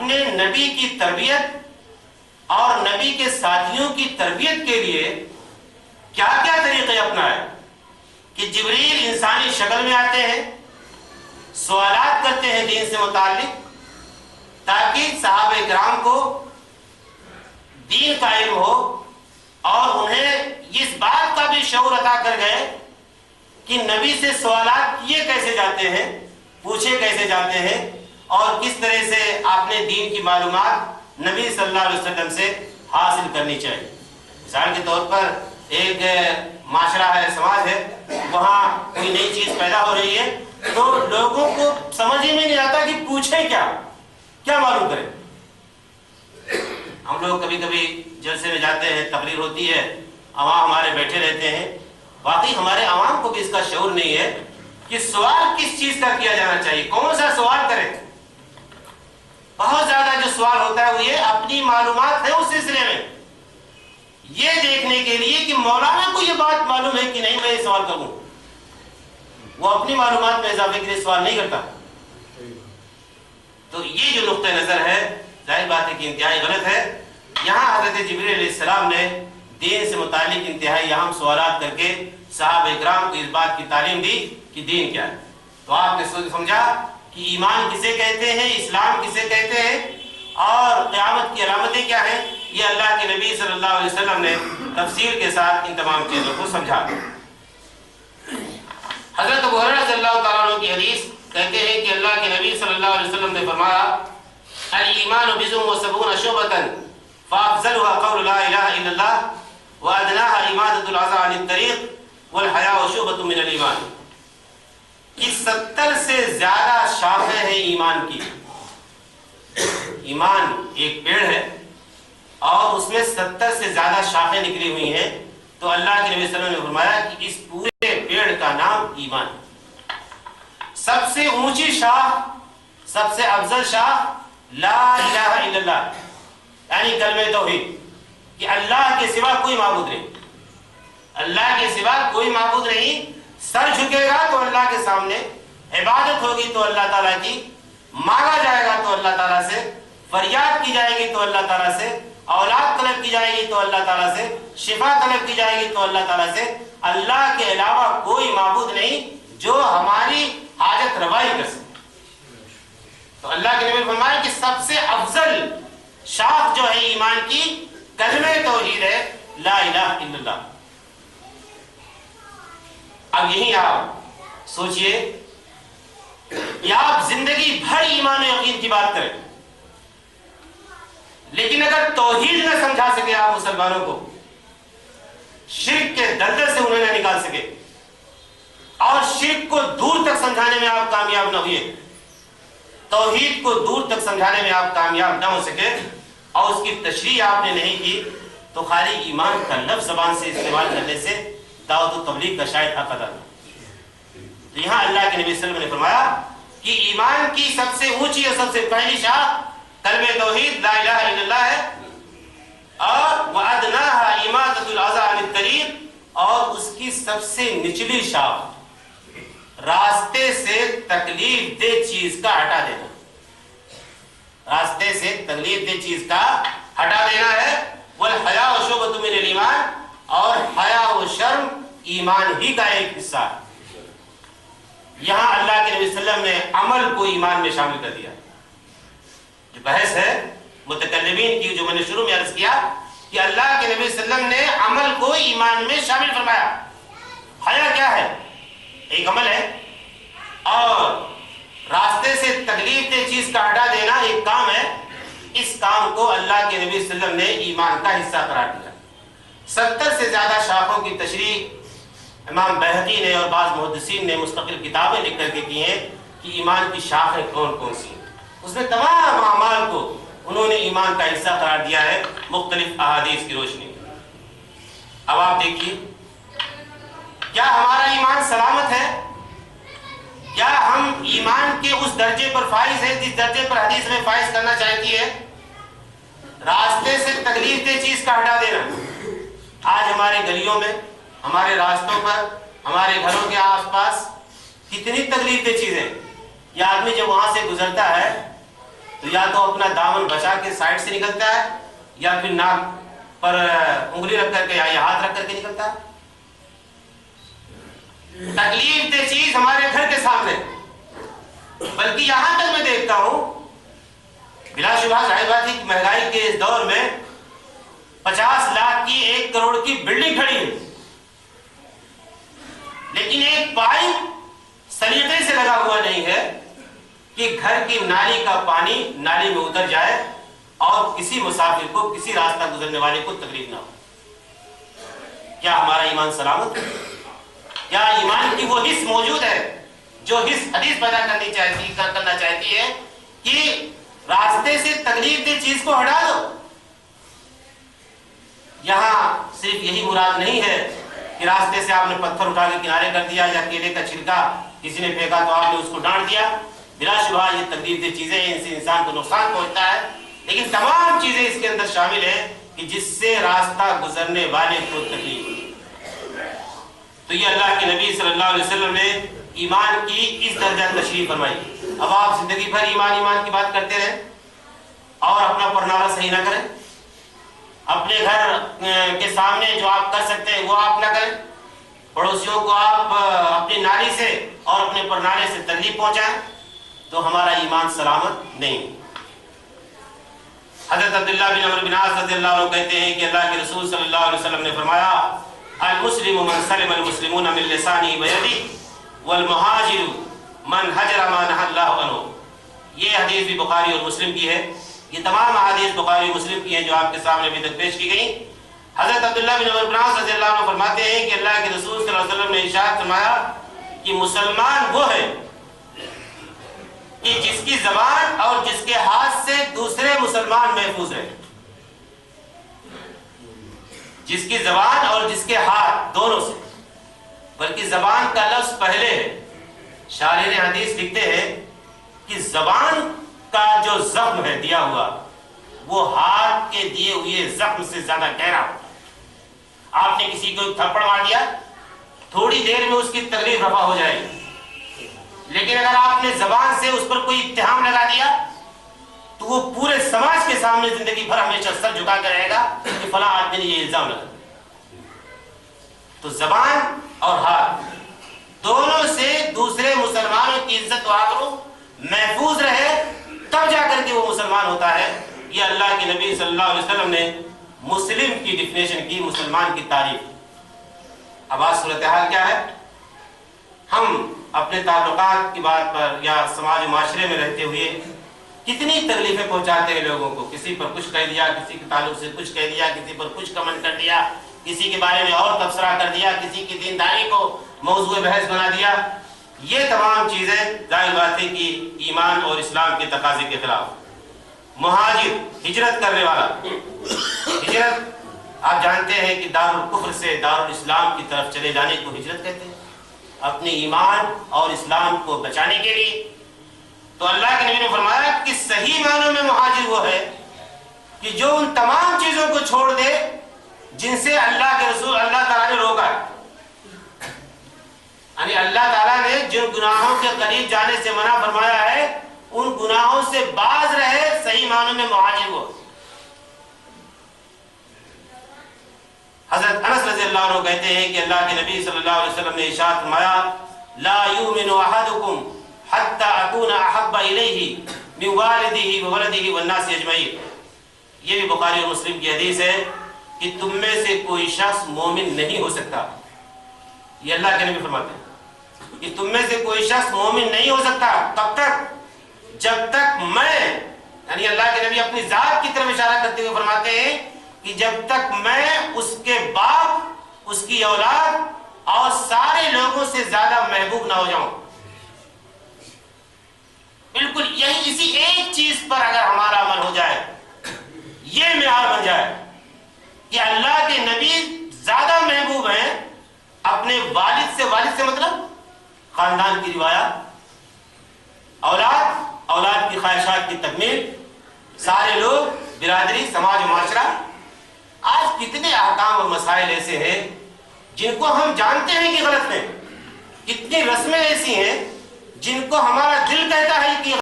اپنے نبی کی تربیت اور نبی کے ساتھیوں کی تربیت کے لیے کیا کیا طریقے اپنائے کہ جبریل انسانی شکل میں آتے ہیں، سوالات کرتے ہیں دین سے متعلق، تاکہ صحابہ کرام کو دین کا علم ہو اور انہیں اس بات کا بھی شعور عطا کر گئے کہ نبی سے سوالات کیے کیسے جاتے ہیں، پوچھے کیسے جاتے ہیں، اور کس طرح سے آپ نے دین کی معلومات نبی صلی اللہ علیہ وسلم سے حاصل کرنی چاہیے۔ مثال کے طور پر ایک معاشرہ ہے، سماج ہے، وہاں کوئی نئی چیز پیدا ہو رہی ہے تو لوگوں کو سمجھ ہی میں نہیں آتا کہ پوچھیں کیا معلوم کریں۔ ہم لوگ کبھی کبھی جلسے میں جاتے ہیں، تقریر ہوتی ہے، عوام ہمارے بیٹھے رہتے ہیں، واقعی ہمارے عوام کو بھی اس کا شعور نہیں ہے کہ سوال کس چیز کا کیا جانا چاہیے، کون سا سوال کریں۔ بہت زیادہ جو سوال ہوتا ہے وہ یہ اپنی معلومات ہے اس سلسلے میں، یہ دیکھنے کے لیے کہ مولانا کو یہ بات معلوم ہے کہ نہیں میں یہ سوال کروں، وہ اپنی معلومات میں اضافے کے لیے سوال نہیں کرتا۔ تو یہ جو نقطہ نظر ہے ظاہر بات ہے کہ انتہائی غلط ہے۔ یہاں حضرت جبریل علیہ السلام نے دین سے متعلق انتہائی اہم سوالات کر کے صحابہ اکرام کو اس بات کی تعلیم دی کہ دین کیا ہے۔ تو آپ نے سمجھا کہ ایمان کسے کہتے ہیں، اسلام کسے کہتے ہیں، اور قیامت کی علامتیں کیا ہیں، یہ اللہ کے نبی صلی اللہ علیہ وسلم نے تفصیل کے ساتھ ان تمام چیزوں کو سمجھا۔ حضرت ابو ہریرہ رضی اللہ تعالیٰ عنہ کی حدیث کہتے ہیں کہ اللہ کے نبی صلی اللہ علیہ وسلم نے فرمایا الایمان بضع وسبعون شعبۃ فافضلها قول لا الہ الا اللہ وادناها اماطۃ الاذى عن الطریق والحیاء شعبۃ من الایمان، کہ 70 سے زیادہ شاخیں ہیں ایمان کی۔ ایمان ایک پیڑ ہے اور اس میں 70 سے زیادہ شاخیں نکلی ہوئی ہیں، تو اللہ کے نبی صلی اللہ علیہ وسلم نے فرمایا کہ اس پورے پیڑ کا نام ایمان ہے۔ سب سے اونچی شاخ، سب سے افضل شاخ لا الہ الا اللہ، یعنی کلمہ توحید کہ اللہ کے سوا کوئی معبود نہیں، اللہ کے سوا کوئی معبود نہیں۔ سر جھکے گا تو اللہ کے سامنے، عبادت ہوگی تو اللہ تعالیٰ کی، مانگا جائے گا تو اللہ تعالیٰ سے، فریاد کی جائے گی تو اللہ تعالیٰ سے، اولاد طلب کی جائے گی تو اللہ تعالیٰ سے، شفا طلب کی جائے گی تو اللہ تعالیٰ سے۔ اللہ کے علاوہ کوئی معبود نہیں جو ہماری حاجت روائی کر سکے۔ تو اللہ کے نبی نے فرمایا کہ سب سے افضل شاخ جو ہے ایمان کی کلمہ توحید ہے، لا الہ الا اللہ۔ اب یہی آپ سوچئے کہ آپ زندگی بھر ایمان و یقین کی بات کریں، لیکن اگر توحید نہ سمجھا سکے آپ مسلمانوں کو، شرک کے دلدل سے انہیں نہ نکال سکے، اور شرک کو دور تک سمجھانے میں آپ کامیاب نہ ہوئے، توحید کو دور تک سمجھانے میں آپ کامیاب نہ ہو سکے، اور اس کی تشریح آپ نے نہیں کی، تو خالی ایمان کا لفظ زبان سے استعمال کرنے سے دعوت و تبلیغ کا شاید حق ادا نہیں۔ تو یہاں اللہ کے نبی صلی اللہ علیہ وسلم نے فرمایا کہ ایمان کی سب سے اونچی اور سب سے پہلی شاخ کلمہ توحید لا الہ الا اللہ ہے، اور وَأَدْنَاهَا إِمَاطَةُ الْأَذَى عَنِ الطَّرِيقِ، اور اس کی سب سے نچلی شاخ راستے سے تکلیف دہ چیز کا ہٹا دینا، راستے سے تکلیف دہ چیز کا ہٹا دینا ہے۔ وَالْحَيَاءُ شُعْبَةٌ مِنَ الْإِيمَانِ، اور حیا و شرم ایمان ہی کا ایک حصہ ہے۔ یہاں اللہ کے نبی صلی اللہ علیہ وسلم نے عمل کو ایمان میں شامل کر دیا۔ جو بحث ہے متکلمین کی، جو میں نے شروع میں عرض کیا کہ اللہ کے نبی صلی اللہ علیہ وسلم نے عمل کو ایمان میں شامل فرمایا۔ حیا کیا ہے؟ ایک عمل ہے، اور راستے سے تکلیف دہ چیز کا ہٹا دینا ایک کام ہے۔ اس کام کو اللہ کے نبی صلی اللہ علیہ وسلم نے ایمان کا حصہ قرار دیا۔ 70 سے زیادہ شاخوں کی تشریح امام بہقی نے اور بعض محدثین نے مستقل کتابیں لکھ کر کے کی ہیں کہ ایمان کی شاخیں کون کون سی ہیں۔ اس میں تمام اعمال کو انہوں نے ایمان کا حصہ قرار دیا ہے مختلف احادیث کی روشنی میں۔ اب آپ دیکھیے، کیا ہمارا ایمان سلامت ہے؟ کیا ہم ایمان کے اس درجے پر فائز ہیں جس درجے پر حدیث میں فائز کرنا چاہتی ہے؟ راستے سے تکلیف دہ چیز کا ہٹا دینا۔ آج ہمارے گلیوں میں، ہمارے راستوں پر، ہمارے گھروں کے آس پاس کتنی تکلیف دہ چیزیں، یہ آدمی جب وہاں سے گزرتا ہے تو یا تو اپنا دامن بچا کے سائڈ سے نکلتا ہے یا پھر ناک پر انگلی رکھ کر کے یا ہاتھ رکھ کر کے نکلتا ہے. تکلیف دہ چیز ہمارے گھر کے سامنے، بلکہ یہاں تک میں دیکھتا ہوں بلا شبہ ظاہر بات ہے کہ مہنگائی کے اس دور میں 50 لاکھ کی 1 کروڑ کی بلڈنگ کھڑی ہے، لیکن ایک پائپ سلیقے سے لگا ہوا نہیں ہے کہ گھر کی نالی کا پانی نالی میں اتر جائے اور کسی مسافر کو، کسی راستہ گزرنے والے کو تکلیف نہ ہو. کیا ہمارا ایمان سلامت ہے؟ کیا ایمان کی وہ حص موجود ہے جو حص حدیث پیدا کرنا چاہتی ہے کہ راستے سے تکلیف دہ چیز کو ہٹا دو؟ یہاں صرف یہی مراد نہیں ہے کہ راستے سے آپ نے پتھر اٹھا کے کنارے کر دیا یا کیلے کا چھلکا کسی نے پھینکا تو آپ نے اس کو ڈانٹ دیا. بلا شبہ یہ تکلیف دہ چیزیں ان سے انسان کو نقصان پہنچتا ہے، لیکن تمام چیزیں اس کے اندر شامل ہیں کہ جس سے راستہ گزرنے والے کو تکلیف. تو یہ اللہ کے نبی صلی اللہ علیہ وسلم نے ایمان کی اس درجہ تشریح فرمائی. اب آپ زندگی بھر ایمان کی بات کرتے رہیں اور اپنا پرنامہ صحیح نہ کریں، اپنے گھر کے سامنے جو آپ کر سکتے ہیں وہ آپ نہ کریں، پڑوسیوں کو آپ اپنی نالی سے اور اپنے پرنالے سے تکلیف پہنچائیں، تو ہمارا ایمان سلامت نہیں. حضرت عبداللہ بن عمرو بن عاص رضی اللہ عنہ کہتے ہیں کہ اللہ کے رسول صلی اللہ علیہ وسلم نے فرمایا المسلم من سلم المسلمون من لسانه ويده والمهاجر من هجر ما نهى الله عنه. یہ حدیث بھی بخاری اور مسلم کی ہے. یہ تمام احادیث بخاری اور مسلم کی ہیں جو آپ کے سامنے ابھی تک پیش کی گئی. حضرت عبداللہ بن عمرو بن عاص رضی اللہ عنہ فرماتے ہیں کہ اللہ کے رسول صلی اللہ علیہ وسلم نے ارشاد فرمایا کہ مسلمان وہ ہے کہ جس کی زبان اور جس کے ہاتھ سے دوسرے مسلمان محفوظ رہے. جس کی زبان اور جس کے ہاتھ دونوں سے، بلکہ زبان کا لفظ پہلے ہے. شارح حدیث لکھتے ہیں کہ زبان کا جو زخم ہے دیا ہوا وہ ہاتھ کے دیے ہوئے زخم سے زیادہ گہرا ہوتا ہے. آپ نے کسی کو تھپڑ مار دیا، تھوڑی دیر میں اس کی تکلیف رفع ہو جائے گی، لیکن اگر آپ نے زبان سے اس پر کوئی اتہام لگا دیا تو وہ پورے سماج کے سامنے زندگی بھر ہمیشہ سر جھکا کے رہے گا کہ فلاں آدمی نے یہ الزام لگا. تو زبان اور ہاتھ دونوں سے دوسرے مسلمانوں کی عزت و آبرو محفوظ رہے تب جا کر کے وہ مسلمان ہوتا ہے. یہ اللہ کے نبی صلی اللہ علیہ وسلم نے مسلم کی ڈیفینیشن کی، مسلمان کی تعریف. اب آج صورتحال کیا ہے؟ ہم اپنے تعلقات کی بات پر یا سماج و معاشرے میں رہتے ہوئے کتنی تکلیفیں پہنچاتے ہیں لوگوں کو. کسی پر کچھ کہہ دیا، کسی کے تعلق سے کچھ کہہ دیا، کسی پر کچھ کمنٹ کر دیا، کسی کے بارے میں اور تبصرہ کر دیا، کسی کی دینداری کو موضوع بحث بنا دیا. یہ تمام چیزیں ظاہر بات ہے کہ ایمان اور اسلام کے تقاضے کے خلاف. مہاجر، ہجرت کرنے والا. ہجرت آپ جانتے ہیں کہ دارالکفر سے دارالاسلام کی طرف چلے جانے کو ہجرت کہتے ہیں، اپنے ایمان اور اسلام کو بچانے کے لیے. تو اللہ کے نبی نے فرمایا کہ صحیح معنوں میں مہاجر وہ ہے کہ جو ان تمام چیزوں کو چھوڑ دے جن سے اللہ کے رسول اللہ تعالیٰ نے روکا ہے. یعنی اللہ تعالیٰ نے جن گناہوں کے قریب جانے سے منع فرمایا ہے ان گناہوں سے باز رہے. صحیح معنوں میں مہاجر وہ. حضرت انس رضی اللہ عنہ کہتے ہیں کہ اللہ کے نبی صلی اللہ علیہ وسلم نے ارشاد فرمایا لا یؤمن احدکم حتی اکون احب الیہ من والدہ وولدہ والناس اجمعین. یہ بھی بخاری اور مسلم کی حدیث ہے کہ تم میں سے کوئی شخص مومن نہیں ہو سکتا. یہ اللہ کے نبی فرماتے ہیں کہ تم میں سے کوئی شخص مومن نہیں ہو سکتا تب تک جب تک میں، یعنی اللہ کے نبی اپنی ذات کی طرف اشارہ کرتے ہوئے فرماتے ہیں کہ جب تک میں اس کے باپ، اس کی اولاد اور سارے لوگوں سے زیادہ محبوب نہ ہو جاؤں. بالکل یہی اسی ایک چیز پر اگر ہمارا عمل ہو جائے، یہ معیار بن جائے کہ اللہ کے نبی زیادہ محبوب ہیں اپنے والد سے مطلب خاندان کی روایات، اولاد کی خواہشات کی تکمیل، سارے لوگ، برادری، سماج و معاشرہ. آج کتنے احکام اور مسائل ایسے ہیں جن کو ہم جانتے ہیں کہ غلط ہیں، کتنی رسمیں ایسی ہیں جن کو ہمارا دل کہتا ہے کہ